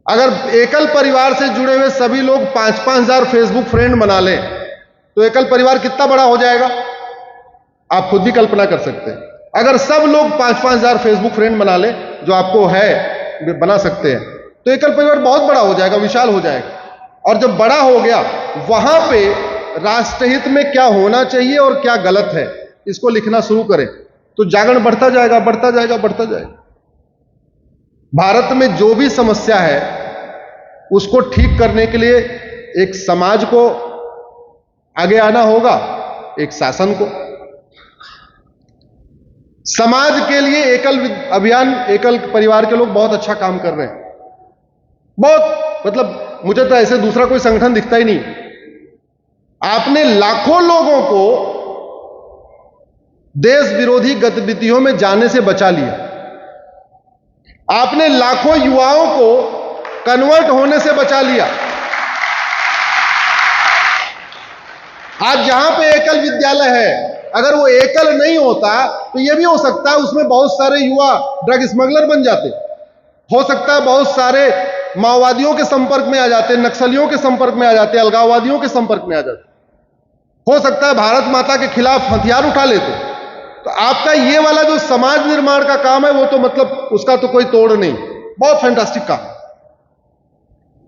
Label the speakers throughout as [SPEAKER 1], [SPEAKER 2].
[SPEAKER 1] अगर एकल परिवार से जुड़े हुए सभी लोग 5-5 हजार फेसबुक फ्रेंड बना लें तो एकल परिवार कितना बड़ा हो जाएगा, आप खुद भी कल्पना कर सकते हैं। अगर सब लोग 5-5 हजार फेसबुक फ्रेंड बना लें, जो आपको है बना सकते हैं, तो एकल परिवार बहुत बड़ा हो जाएगा, विशाल हो जाएगा। और जब बड़ा हो गया, वहां पे राष्ट्रहित में क्या होना चाहिए और क्या गलत है, इसको लिखना शुरू करें तो जागरण बढ़ता जाएगा, बढ़ता जाएगा, बढ़ता जाएगा। भारत में जो भी समस्या है उसको ठीक करने के लिए एक समाज को आगे आना होगा, एक शासन को। समाज के लिए एकल अभियान, एकल परिवार के लोग बहुत अच्छा काम कर रहे हैं, बहुत, मतलब मुझे तो ऐसे दूसरा कोई संगठन दिखता ही नहीं। आपने लाखों लोगों को देश विरोधी गतिविधियों में जाने से बचा लिया, आपने लाखों युवाओं को कन्वर्ट होने से बचा लिया। आज जहां पे एकल विद्यालय है, अगर वो एकल नहीं होता तो यह भी हो सकता है उसमें बहुत सारे युवा ड्रग स्मगलर बन जाते, हो सकता है बहुत सारे माओवादियों के संपर्क में आ जाते, नक्सलियों के संपर्क में आ जाते, अलगाववादियों के संपर्क में आ जाते, हो सकता है भारत माता के खिलाफ हथियार उठा लेते। तो आपका ये वाला जो समाज निर्माण का काम है, वो तो मतलब उसका तो कोई तोड़ नहीं, बहुत फैंटास्टिक काम।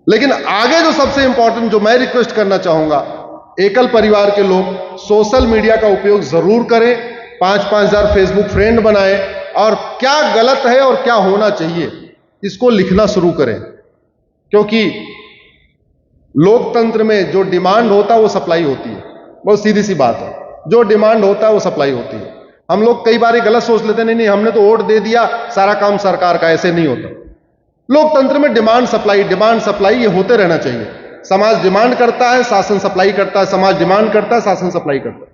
[SPEAKER 1] लेकिन आगे जो सबसे इंपॉर्टेंट जो मैं रिक्वेस्ट करना चाहूंगा, एकल परिवार के लोग सोशल मीडिया का उपयोग जरूर करें, 5-5 हजार फेसबुक फ्रेंड बनाएं और क्या गलत है और क्या होना चाहिए इसको लिखना शुरू करें। क्योंकि लोकतंत्र में जो डिमांड होता है वो सप्लाई होती है, बहुत सीधी सी बात है, जो डिमांड होता है वो सप्लाई होती है। हम लोग कई बार गलत सोच लेते हैं, नहीं हमने तो वोट दे दिया, सारा काम सरकार का, ऐसे नहीं होता। लोकतंत्र में डिमांड सप्लाई ये होते रहना चाहिए। समाज डिमांड करता है, शासन सप्लाई करता है, समाज डिमांड करता है, शासन सप्लाई करता है।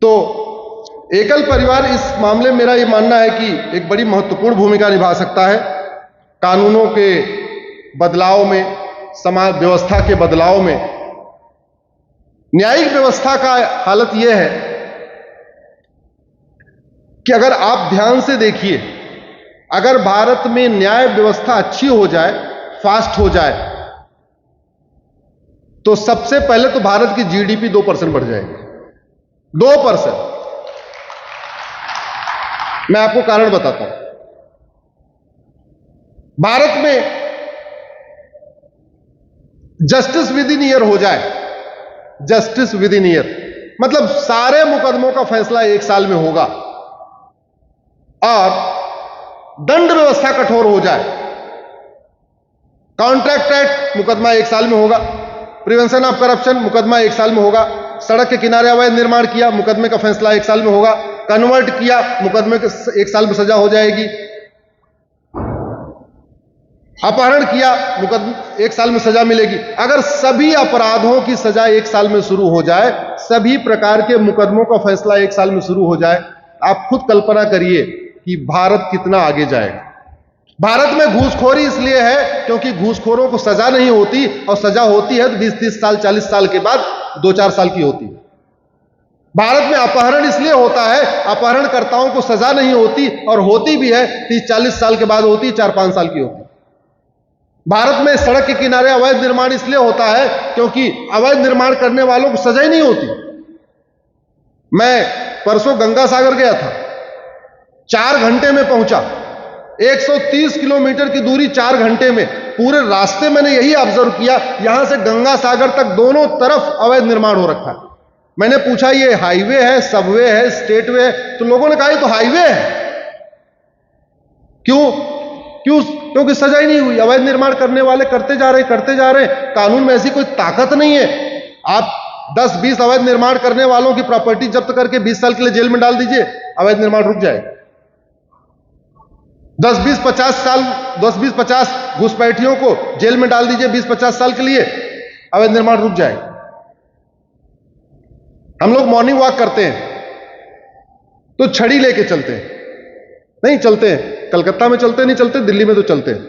[SPEAKER 1] तो एकल परिवार इस मामले में मेरा ये मानना है कि एक बड़ी महत्वपूर्ण भूमिका निभा सकता है कानूनों के बदलाव में, समाज व्यवस्था के बदलाव में। न्यायिक व्यवस्था का हालत यह है कि अगर आप ध्यान से देखिए, अगर भारत में न्याय व्यवस्था अच्छी हो जाए, फास्ट हो जाए, तो सबसे पहले तो भारत की जीडीपी 2% बढ़ जाएगी, 2%। मैं आपको कारण बताता हूं। भारत में जस्टिस विद इन ईयर हो जाए, जस्टिस विद इन ईयर मतलब सारे मुकदमों का फैसला 1 साल में होगा, और दंड व्यवस्था कठोर हो जाए। कॉन्ट्रैक्ट एक्ट मुकदमा 1 साल में होगा, प्रिवेंशन ऑफ करप्शन मुकदमा 1 साल में होगा, सड़क के किनारे अवैध निर्माण किया, मुकदमे का फैसला 1 साल में होगा, कन्वर्ट किया, मुकदमे के 1 साल में सजा हो जाएगी, अपहरण किया, मुकदमे 1 साल में सजा मिलेगी। अगर सभी अपराधों की सजा 1 साल में शुरू हो जाए, सभी प्रकार के मुकदमों का फैसला 1 साल में शुरू हो जाए, आप खुद कल्पना करिए कि भारत कितना आगे जाएगा। भारत में घूसखोरी इसलिए है क्योंकि घूसखोरों को सजा नहीं होती, और सजा होती है तो 20-30 साल 40 साल के बाद 2-4 साल की होती है। भारत में अपहरण इसलिए होता है, अपहरणकर्ताओं को सजा नहीं होती, और होती भी है 30-40 साल के बाद होती, 4-5 साल की होती। भारत में सड़क के किनारे अवैध निर्माण इसलिए होता है क्योंकि अवैध निर्माण करने वालों को सजा ही नहीं होती। मैं परसों गंगा सागर गया था, 4 घंटे में पहुंचा, 130 किलोमीटर की दूरी 4 घंटे में। पूरे रास्ते मैंने यही ऑब्जर्व किया, यहां से गंगा सागर तक दोनों तरफ अवैध निर्माण हो रखा है। मैंने पूछा ये हाईवे है, सबवे है, स्टेटवे है? तो लोगों ने कहा ये तो हाईवे है। क्यों? क्योंकि सजा ही नहीं हुई। अवैध निर्माण करने वाले करते जा रहे, कानून में ऐसी कोई ताकत नहीं है। आप 10-20 अवैध निर्माण करने वालों की प्रॉपर्टी जब्त करके 20 साल के लिए जेल में डाल दीजिए, अवैध निर्माण रुक जाए। 10-20-50 घुसपैठियों को जेल में डाल दीजिए 20-50 साल के लिए, अवैध निर्माण रुक जाए। हम लोग मॉर्निंग वॉक करते हैं तो छड़ी लेके चलते हैं, नहीं चलते हैं, कलकत्ता में चलते नहीं चलते, दिल्ली में तो चलते हैं।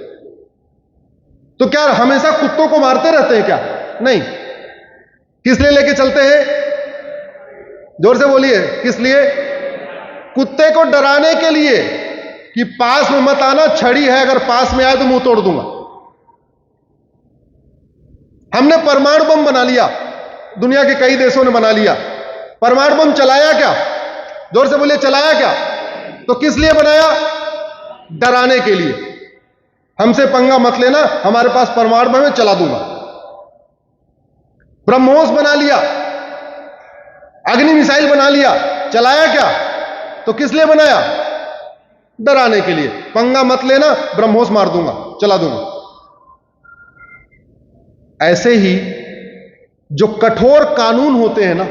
[SPEAKER 1] तो क्या हमेशा कुत्तों को मारते रहते हैं क्या? नहीं। किस लिए लेके चलते हैं? जोर से बोलिए, किस लिए? कुत्ते को डराने के लिए कि पास में मत आना, छड़ी है, अगर पास में आए तो मुंह तोड़ दूंगा। हमने परमाणु बम बना लिया, दुनिया के कई देशों ने बना लिया। परमाणु बम चलाया क्या? जोर से बोलिए, चलाया क्या? तो किस लिए बनाया? डराने के लिए। हमसे पंगा मत लेना, हमारे पास परमाणु बम है, चला दूंगा। ब्रह्मोस बना लिया, अग्नि मिसाइल बना लिया, चलाया क्या? तो किस लिए बनाया? डराने के लिए। पंगा मत लेना, ब्रह्मोस मार दूंगा, चला दूंगा। ऐसे ही जो कठोर कानून होते हैं ना,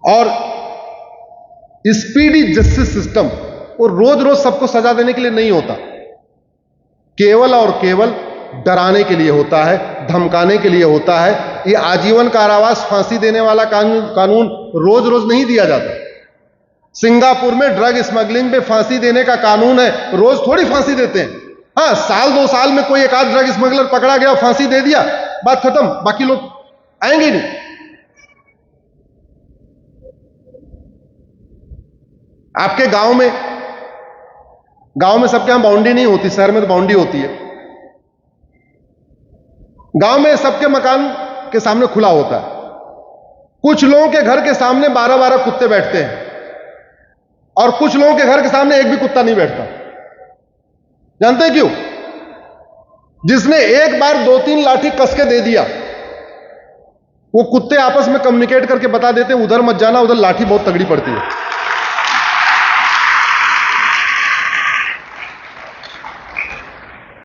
[SPEAKER 1] और स्पीडी जस्टिस सिस्टम, वो रोज रोज सबको सजा देने के लिए नहीं होता, केवल और केवल डराने के लिए होता है, धमकाने के लिए होता है। ये आजीवन कारावास, फांसी देने वाला कानून रोज रोज नहीं दिया जाता। सिंगापुर में ड्रग स्मगलिंग पे फांसी देने का कानून है, रोज थोड़ी फांसी देते हैं। हां, साल 2 साल में कोई एक आध ड्रग स्मगलर पकड़ा गया, फांसी दे दिया, बात खत्म, बाकी लोग आएंगे नहीं। आपके गांव में सबके यहां बाउंड्री नहीं होती, शहर में तो बाउंड्री होती है। गांव में सबके मकान के सामने खुला होता है। कुछ लोगों के घर के सामने 12-12 कुत्ते बैठते हैं, और कुछ लोगों के घर के सामने एक भी कुत्ता नहीं बैठता। जानते हैं क्यों? जिसने एक बार 2-3 लाठी कस के दे दिया, वो कुत्ते आपस में कम्युनिकेट करके बता देते हैं, उधर मत जाना, उधर लाठी बहुत तगड़ी पड़ती है।